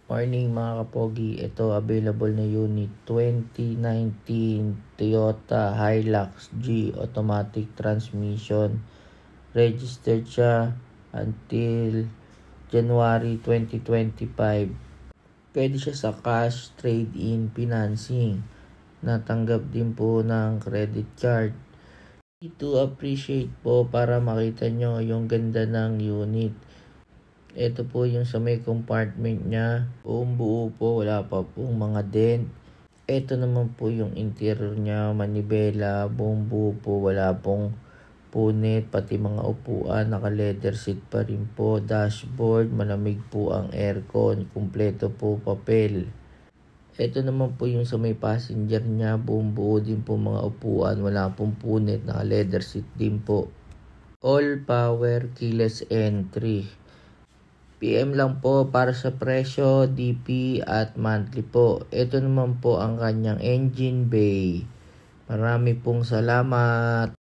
Morning mga kapogi, ito available na unit 2019 Toyota Hilux G automatic transmission. Registered siya until January 2025. Pwede siya sa cash, trade-in, financing. Natanggap din po ng credit card. To appreciate po para makita nyo yung ganda ng unit. Ito po yung sa may compartment niya. Buong buo po, wala pa pong mga dent. Ito naman po yung interior niya, manibela, buong buo po, wala pong punit, pati mga upuan, naka leather seat pa rin po. Dashboard, malamig po ang aircon, kumpleto po papel. Ito naman po yung sa may passenger niya, buong buo din po mga upuan, wala pong punit, naka leather seat din po. All power, keyless entry. PM lang po para sa presyo, DP at monthly po. Ito naman po ang kanyang engine bay. Marami pong salamat.